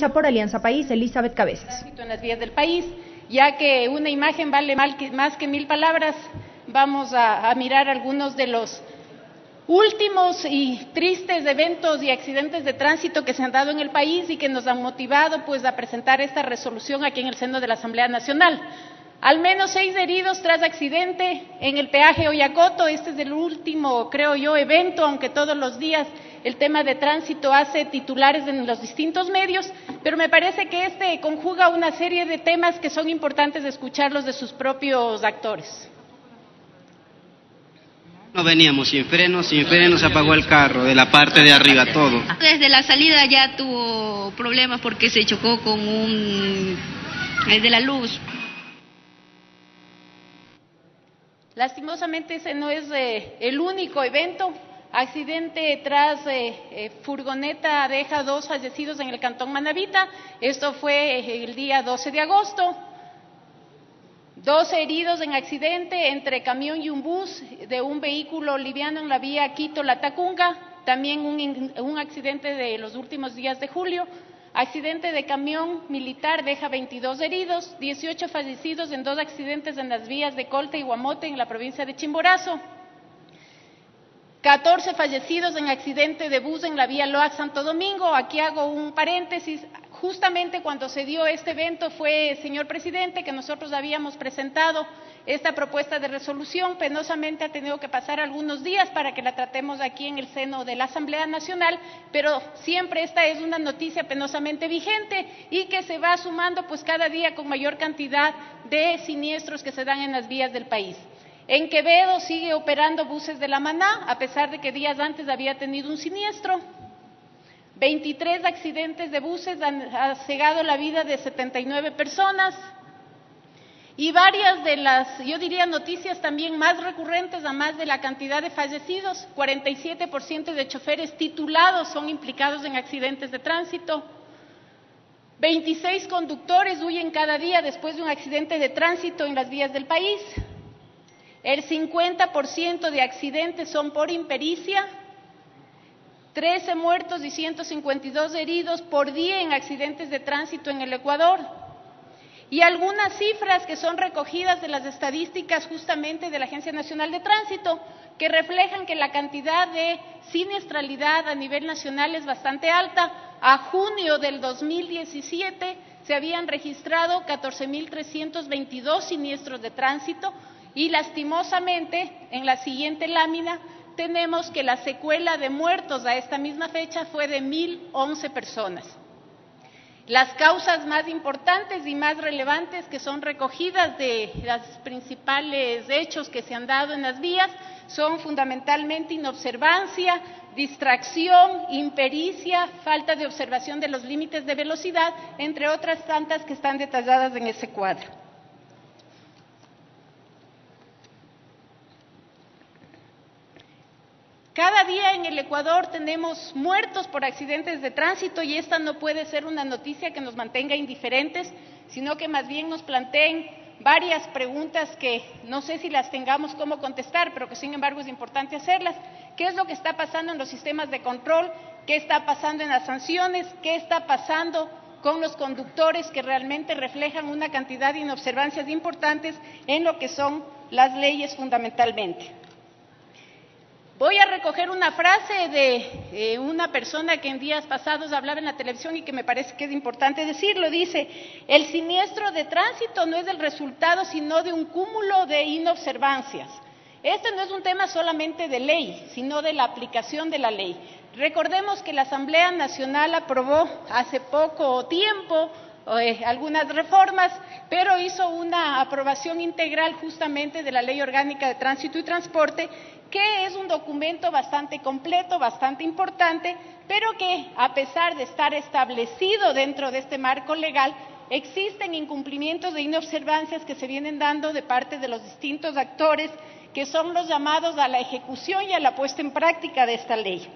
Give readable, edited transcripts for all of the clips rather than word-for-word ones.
Pichincha por Alianza País, Elizabeth Cabezas. En las vías del país, ya que una imagen vale más que 1000 palabras, vamos a mirar algunos de los últimos y tristes eventos y accidentes de tránsito que se han dado en el país y que nos han motivado pues a presentar esta resolución aquí en el seno de la Asamblea Nacional. Al menos 6 heridos tras accidente en el peaje Oyacoto. Este es el último, creo yo, evento, aunque todos los días el tema de tránsito hace titulares en los distintos medios, pero me parece que este conjuga una serie de temas que son importantes de escucharlos de sus propios actores. No veníamos sin frenos se apagó el carro, de la parte de arriba todo. Desde la salida ya tuvo problemas porque se chocó con el de la luz. Lastimosamente ese no es el único evento. Accidente tras furgoneta deja 2 fallecidos en el cantón Manabita. Esto fue el día 12 de agosto. 2 heridos en accidente entre camión y un bus de un vehículo liviano en la vía Quito-Latacunga. También un accidente de los últimos días de julio. Accidente de camión militar deja 22 heridos, 18 fallecidos en 2 accidentes en las vías de Colta y Guamote en la provincia de Chimborazo. 14 fallecidos en accidente de bus en la vía Loac-Santo Domingo. Aquí hago un paréntesis. Justamente cuando se dio este evento fue, señor presidente, que nosotros habíamos presentado esta propuesta de resolución. Penosamente ha tenido que pasar algunos días para que la tratemos aquí en el seno de la Asamblea Nacional, pero siempre esta es una noticia penosamente vigente y que se va sumando pues cada día con mayor cantidad de siniestros que se dan en las vías del país. En Quevedo sigue operando buses de la Maná, a pesar de que días antes había tenido un siniestro. 23 accidentes de buses han cegado la vida de 79 personas. Y varias de las, yo diría, noticias también más recurrentes, además de la cantidad de fallecidos. 47% de choferes titulados son implicados en accidentes de tránsito. 26 conductores huyen cada día después de un accidente de tránsito en las vías del país. El 50% de accidentes son por impericia, 13 muertos y 152 heridos por día en accidentes de tránsito en el Ecuador. Y algunas cifras que son recogidas de las estadísticas justamente de la Agencia Nacional de Tránsito, que reflejan que la cantidad de siniestralidad a nivel nacional es bastante alta. A junio del 2017 se habían registrado 14.322 siniestros de tránsito, y lastimosamente, en la siguiente lámina, tenemos que la secuela de muertos a esta misma fecha fue de 1.011 personas. Las causas más importantes y más relevantes que son recogidas de los principales hechos que se han dado en las vías son fundamentalmente inobservancia, distracción, impericia, falta de observación de los límites de velocidad, entre otras tantas que están detalladas en ese cuadro. Cada día en el Ecuador tenemos muertos por accidentes de tránsito y esta no puede ser una noticia que nos mantenga indiferentes, sino que más bien nos planteen varias preguntas que no sé si las tengamos cómo contestar, pero que sin embargo es importante hacerlas. ¿Qué es lo que está pasando en los sistemas de control? ¿Qué está pasando en las sanciones? ¿Qué está pasando con los conductores que realmente reflejan una cantidad de inobservancias importantes en lo que son las leyes fundamentalmente? Voy a recoger una frase de una persona que en días pasados hablaba en la televisión y que me parece que es importante decirlo. Dice, el siniestro de tránsito no es el resultado sino de un cúmulo de inobservancias. Este no es un tema solamente de ley, sino de la aplicación de la ley. Recordemos que la Asamblea Nacional aprobó hace poco tiempo algunas reformas, pero hizo una aprobación integral justamente de la Ley Orgánica de Tránsito y Transporte, que es un documento bastante completo, bastante importante, pero que a pesar de estar establecido dentro de este marco legal, existen incumplimientos e inobservancias que se vienen dando de parte de los distintos actores que son los llamados a la ejecución y a la puesta en práctica de esta ley.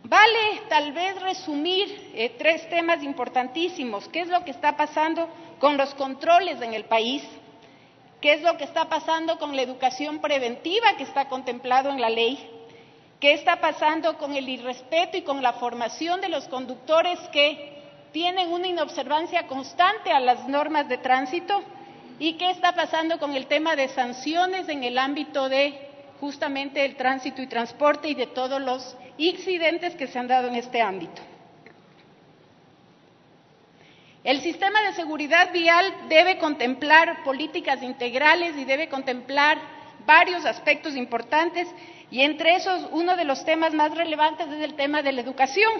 Vale tal vez resumir 3 temas importantísimos. ¿Qué es lo que está pasando con los controles en el país? ¿Qué es lo que está pasando con la educación preventiva que está contemplado en la ley? ¿Qué está pasando con el irrespeto y con la formación de los conductores que tienen una inobservancia constante a las normas de tránsito y qué está pasando con el tema de sanciones en el ámbito de justamente el tránsito y transporte y de todos los incidentes que se han dado en este ámbito. El sistema de seguridad vial debe contemplar políticas integrales y debe contemplar varios aspectos importantes y entre esos uno de los temas más relevantes es el tema de la educación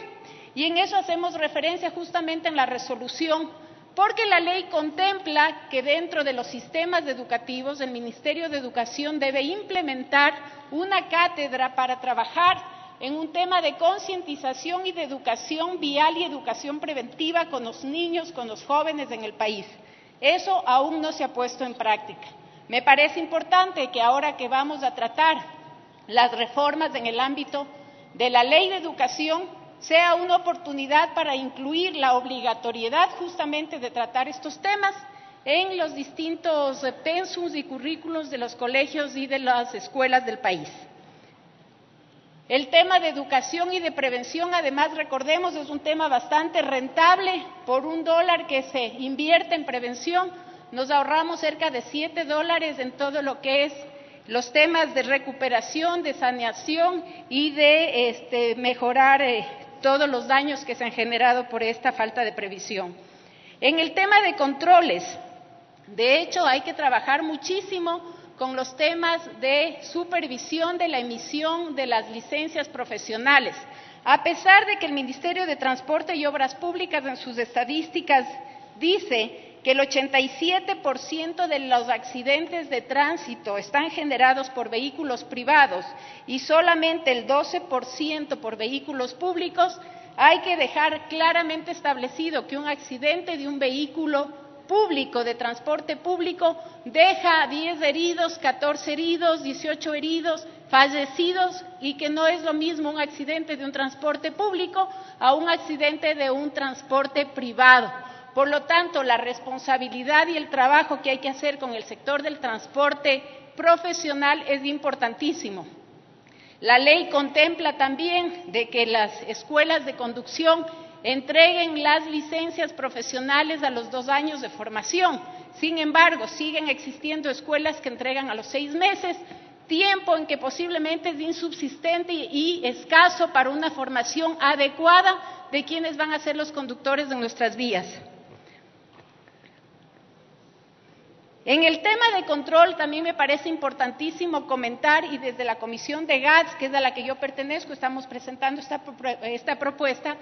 y en eso hacemos referencia justamente en la resolución porque la ley contempla que dentro de los sistemas educativos el Ministerio de Educación debe implementar una cátedra para trabajar en un tema de concientización y de educación vial y educación preventiva con los niños, con los jóvenes en el país. Eso aún no se ha puesto en práctica. Me parece importante que ahora que vamos a tratar las reformas en el ámbito de la Ley de Educación, sea una oportunidad para incluir la obligatoriedad justamente de tratar estos temas en los distintos pensums y currículos de los colegios y de las escuelas del país. El tema de educación y de prevención, además, recordemos, es un tema bastante rentable. Por $1 que se invierte en prevención, nos ahorramos cerca de $7 en todo lo que es los temas de recuperación, de saneación y de mejorar todos los daños que se han generado por esta falta de previsión. En el tema de controles, de hecho, hay que trabajar muchísimo con los temas de supervisión de la emisión de las licencias profesionales. A pesar de que el Ministerio de Transporte y Obras Públicas en sus estadísticas dice que el 87% de los accidentes de tránsito están generados por vehículos privados y solamente el 12% por vehículos públicos, hay que dejar claramente establecido que un accidente de un vehículo público, de transporte público, deja 10 heridos, 14 heridos, 18 heridos, fallecidos, y que no es lo mismo un accidente de un transporte público a un accidente de un transporte privado. Por lo tanto, la responsabilidad y el trabajo que hay que hacer con el sector del transporte profesional es importantísimo. La ley contempla también de que las escuelas de conducción entreguen las licencias profesionales a los 2 años de formación. Sin embargo, siguen existiendo escuelas que entregan a los 6 meses, tiempo en que posiblemente es insubsistente y escaso para una formación adecuada de quienes van a ser los conductores de nuestras vías. En el tema de control también me parece importantísimo comentar, y desde la Comisión de GATS, que es a la que yo pertenezco, estamos presentando esta propuesta,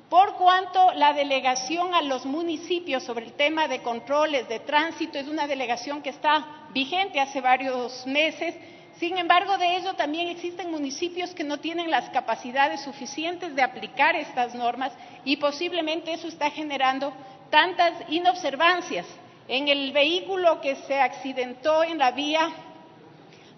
por cuanto la delegación a los municipios sobre el tema de controles de tránsito es una delegación que está vigente hace varios meses. Sin embargo, de ello también existen municipios que no tienen las capacidades suficientes de aplicar estas normas y posiblemente eso está generando tantas inobservancias. En el vehículo que se accidentó en la vía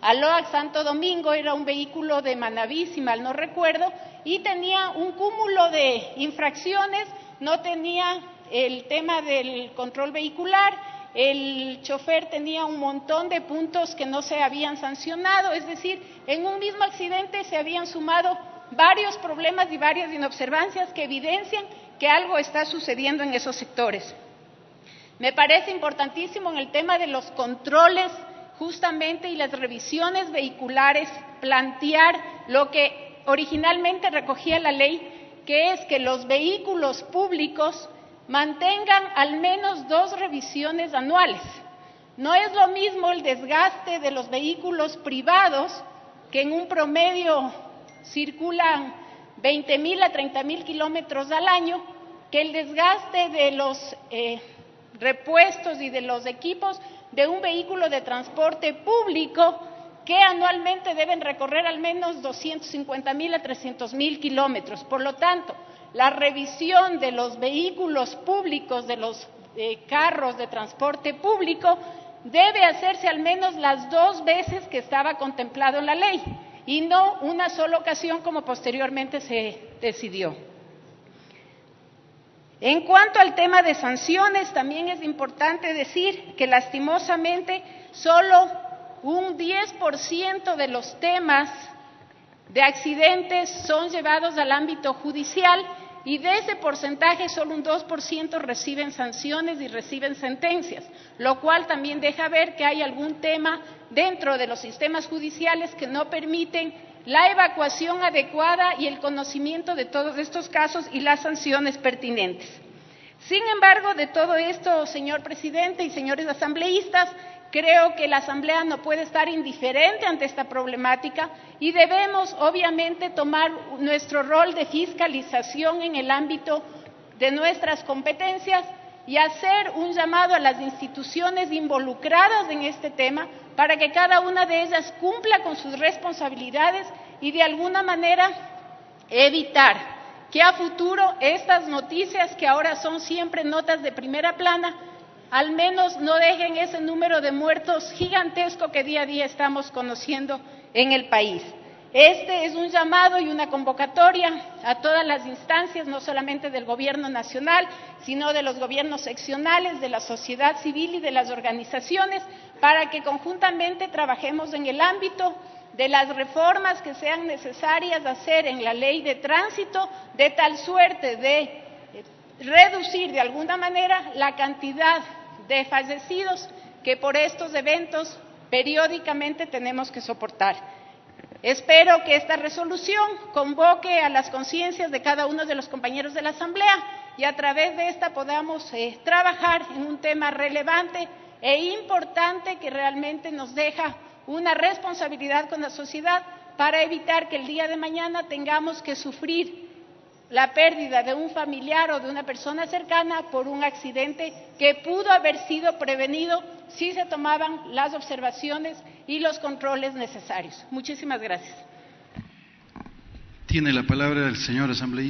Aloac Santo Domingo era un vehículo de Manabí, si mal no recuerdo, y tenía un cúmulo de infracciones, no tenía el tema del control vehicular, el chofer tenía un montón de puntos que no se habían sancionado, es decir, en un mismo accidente se habían sumado varios problemas y varias inobservancias que evidencian que algo está sucediendo en esos sectores. Me parece importantísimo en el tema de los controles justamente y las revisiones vehiculares plantear lo que originalmente recogía la ley, que es que los vehículos públicos mantengan al menos 2 revisiones anuales. No es lo mismo el desgaste de los vehículos privados, que en un promedio circulan 20,000 a 30,000 kilómetros al año, que el desgaste de los repuestos y de los equipos de un vehículo de transporte público que anualmente deben recorrer al menos 250,000 a 300,000 kilómetros. Por lo tanto, la revisión de los vehículos públicos, de los carros de transporte público, debe hacerse al menos las 2 veces que estaba contemplado en la ley y no una sola ocasión como posteriormente se decidió. En cuanto al tema de sanciones, también es importante decir que lastimosamente solo un 10% de los temas de accidentes son llevados al ámbito judicial y de ese porcentaje solo un 2% reciben sanciones y reciben sentencias, lo cual también deja ver que hay algún tema dentro de los sistemas judiciales que no permiten la evacuación adecuada y el conocimiento de todos estos casos y las sanciones pertinentes. Sin embargo, de todo esto, señor presidente y señores asambleístas, creo que la Asamblea no puede estar indiferente ante esta problemática y debemos, obviamente, tomar nuestro rol de fiscalización en el ámbito de nuestras competencias y hacer un llamado a las instituciones involucradas en este tema para que cada una de ellas cumpla con sus responsabilidades y de alguna manera evitar que a futuro estas noticias, que ahora son siempre notas de primera plana, al menos no dejen ese número de muertos gigantesco que día a día estamos conociendo en el país. Este es un llamado y una convocatoria a todas las instancias, no solamente del Gobierno nacional, sino de los gobiernos seccionales, de la sociedad civil y de las organizaciones, para que conjuntamente trabajemos en el ámbito de las reformas que sean necesarias hacer en la ley de tránsito, de tal suerte de reducir de alguna manera la cantidad de fallecidos que por estos eventos periódicamente tenemos que soportar. Espero que esta resolución convoque a las conciencias de cada uno de los compañeros de la Asamblea y a través de esta podamos trabajar en un tema relevante e importante que realmente nos deja una responsabilidad con la sociedad para evitar que el día de mañana tengamos que sufrir la pérdida de un familiar o de una persona cercana por un accidente que pudo haber sido prevenido si se tomaban las observaciones y los controles necesarios. Muchísimas gracias. Tiene la palabra el señor asambleísta.